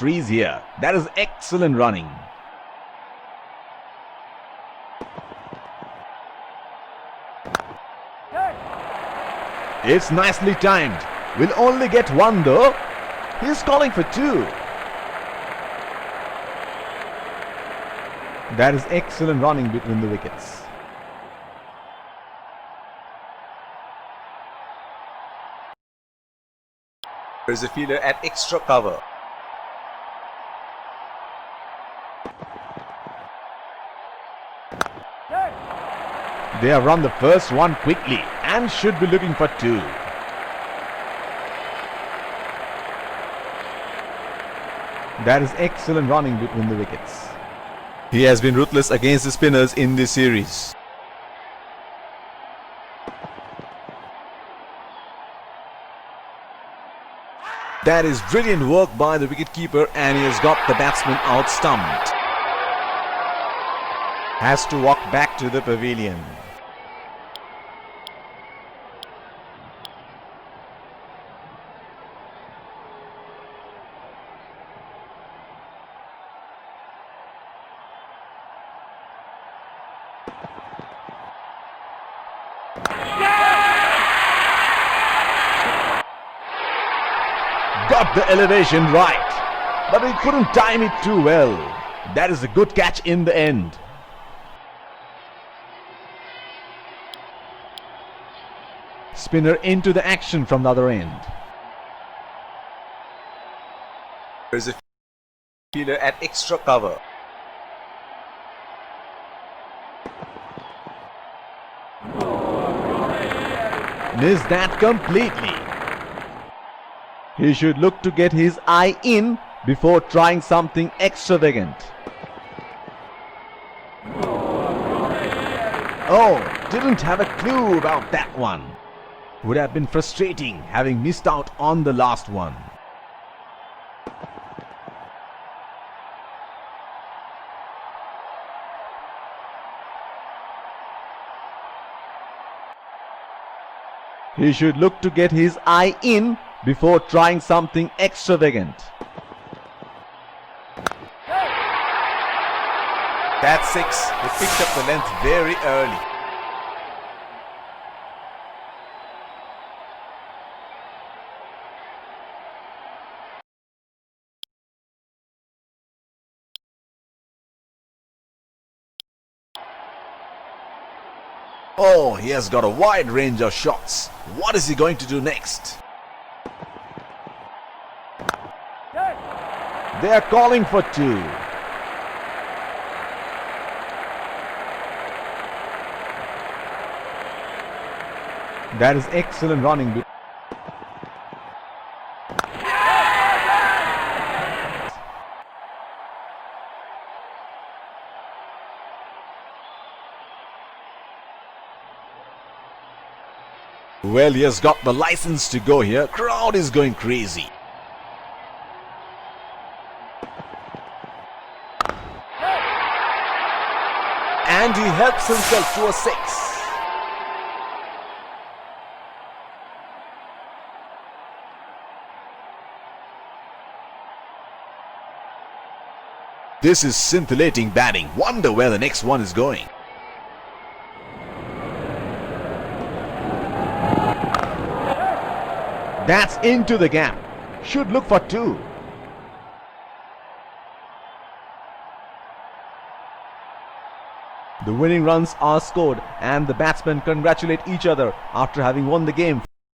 freeze here. That is excellent running. It's nicely timed. We'll only get one though. He's calling for two. That is excellent running between the wickets. There is a fielder at extra cover. They have run the first one quickly and should be looking for two. That is excellent running between the wickets. He has been ruthless against the spinners in this series. That is brilliant work by the wicketkeeper, and he has got the batsman out-stumped. Has to walk back to the pavilion. Got the elevation right, but he couldn't time it too well. That is a good catch in the end. Spinner into the action from the other end. There is a fielder at extra cover. Missed that completely. He should look to get his eye in before trying something extravagant. Oh, didn't have a clue about that one. Would have been frustrating having missed out on the last one. He should look to get his eye in before trying something extravagant. That's six. He picked up the length very early. Oh, he has got a wide range of shots. What is he going to do next? They are calling for two. That is excellent running. Well, he has got the license to go here. Crowd is going crazy. And he helps himself to a six. This is scintillating batting. Wonder where the next one is going. That's into the gap. Should look for two. The winning runs are scored and the batsmen congratulate each other after having won the game.